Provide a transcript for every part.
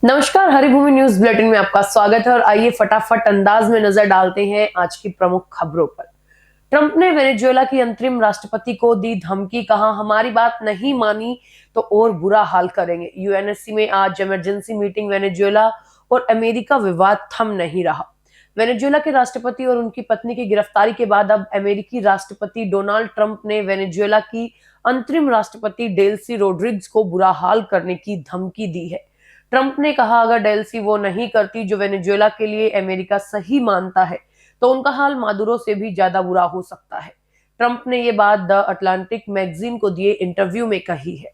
नमस्कार, Haribhoomi news bulletin में आपका स्वागत है और आइए फटाफट अंदाज में नजर डालते हैं आज की प्रमुख खबरों पर। ट्रंप ने वेनेजुएला की अंतरिम राष्ट्रपति को दी धमकी, कहा हमारी बात नहीं मानी तो और बुरा हाल करेंगे। यूएनएससी में आज इमरजेंसी मीटिंग, वेनेजुएला और अमेरिका विवाद थम नहीं रहा। वेनेजुएला के राष्ट्रपति और उनकी पत्नी की गिरफ्तारी के बाद अब अमेरिकी राष्ट्रपति डोनाल्ड ट्रंप ने वेनेजुएला की अंतरिम राष्ट्रपति डेल्सी रोड्रिग्स को बुरा हाल करने की धमकी दी है। ट्रंप ने कहा अगर डेल्सी वो नहीं करती जो वेनेजुएला के लिए अमेरिका सही मानता है तो उनका हाल मादुरो से भी ज्यादा बुरा हो सकता है। ट्रंप ने ये बात द अटलांटिक मैगजीन को दिए इंटरव्यू में कही है।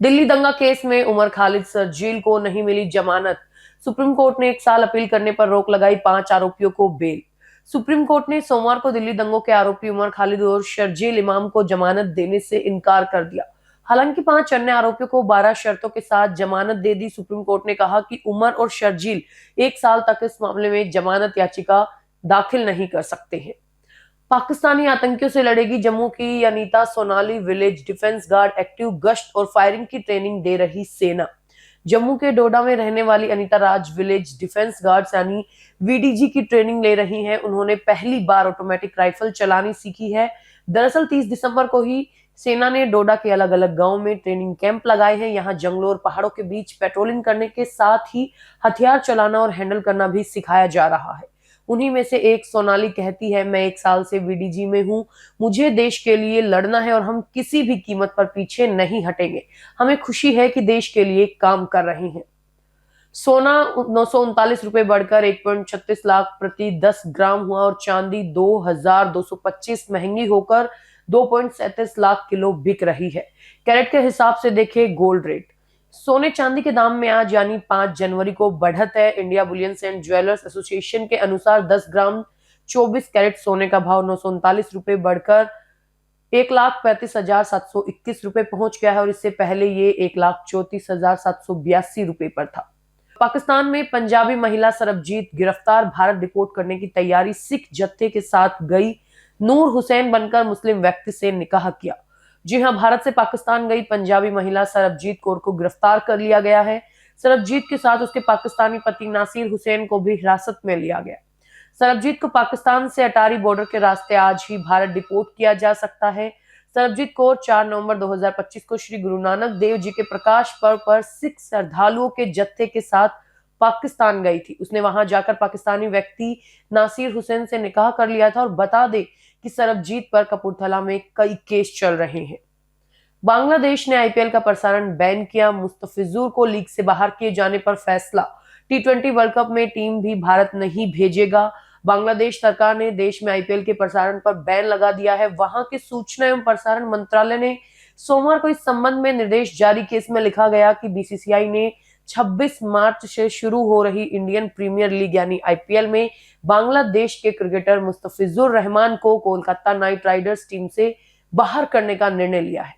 दिल्ली दंगा केस में उमर खालिद शर्जील को नहीं मिली जमानत। सुप्रीम कोर्ट ने 1 साल अपील करने पर रोक लगाई, 5 आरोपियों को बेल। सुप्रीम कोर्ट ने सोमवार को दिल्ली दंगों के आरोपी उमर खालिद और शर्जील इमाम को जमानत देने से इनकार कर दिया। हालांकि 5 अन्य आरोपियों को 12 शर्तों के साथ जमानत दे दी। सुप्रीम कोर्ट ने कहा कि उमर और शर्जील 1 साल तक इस मामले में जमानत याचिका दाखिल नहीं कर सकते हैं। पाकिस्तानी आतंकियों से लड़ेगी जम्मू की Anita Sonali village defence guard, active गश्त और फायरिंग की ट्रेनिंग दे रही सेना। जम्मू के डोडा में रहने वाली अनीता राज विलेज डिफेंस गार्ड्स यानी वीडीजी की ट्रेनिंग ले रही हैं। उन्होंने पहली बार ऑटोमेटिक राइफल चलानी सीखी है। दरअसल 30 दिसंबर को ही सेना ने डोडा के अलग अलग गांव में ट्रेनिंग कैंप लगाए हैं। यहाँ जंगलों और पहाड़ों के बीच पेट्रोलिंग करने के साथ ही हथियार चलाना और हैंडल करना भी सिखाया जा रहा है। उन्हीं में से एक सोनाली कहती है, मैं 1 साल से वीडीजी में हूँ, मुझे देश के लिए लड़ना है और हम किसी भी कीमत पर पीछे नहीं हटेंगे। हमें खुशी है कि देश के लिए काम कर रहे हैं। सोना 939 रुपए बढ़कर 1.36 लाख प्रति 10 ग्राम हुआ और चांदी 2225 महंगी होकर 2.37 लाख किलो बिक रही है। कैरेट के हिसाब से देखें गोल्ड रेट। सोने चांदी के दाम में आज यानी 5 जनवरी को बढ़त है। India bullions and jewellers association के अनुसार 10 ग्राम 24 कैरेट सोने का भाव 939 रुपए बढ़कर 1,35,721 रुपए पहुंच गया है और इससे पहले ये 1,34,782 रुपए पर था। पाकिस्तान में पंजाबी महिला सरबजीत गिरफ्तार, भारत डिपोर्ट करने की तैयारी, सिख जत्थे के साथ गई, नूर हुसैन बनकर मुस्लिम व्यक्ति से निकाह किया। जी हां, भारत से पाकिस्तान गई पंजाबी महिला सरबजीत कौर को गिरफ्तार कर लिया गया है। सरबजीत के साथ उसके पाकिस्तानी पति नासिर हुसैन को भी हिरासत में लिया गया। सरबजीत को पाकिस्तान से अटारी बॉर्डर के रास्ते आज ही भारत डिपोर्ट किया जा सकता है। सरबजीत कौर 4 नवंबर 2025 को श्री गुरु नानक देव जी के प्रकाश पर्व पर सिख श्रद्धालुओं के जत्थे के साथ पाकिस्तान गई थी। उसने वहां जाकर पाकिस्तानी व्यक्ति नासिर हुसैन से निकाह कर लिया था और बता दे कि सरबजीत पर कपूरथला में कई केस चल रहे हैं। बांग्लादेश ने आईपीएल का प्रसारण बैन किया, मुस्तफिजुर को लीग से बाहर किए जाने पर फैसला। टी20 वर्ल्ड कप में टीम भी भारत नहीं भेजेगा। बांग्लादेश सरकार ने देश में आईपीएल के प्रसारण पर बैन लगा दिया है। वहां के सूचना एवं प्रसारण मंत्रालय ने सोमवार को इस संबंध में निर्देश जारी किए। इसमें लिखा गया कि बीसीसीआई ने 26 मार्च से शुरू हो रही इंडियन प्रीमियर लीग यानी आईपीएल में बांग्लादेश के क्रिकेटर मुस्तफिजुर रहमान को कोलकाता नाइट राइडर्स टीम से बाहर करने का निर्णय लिया है।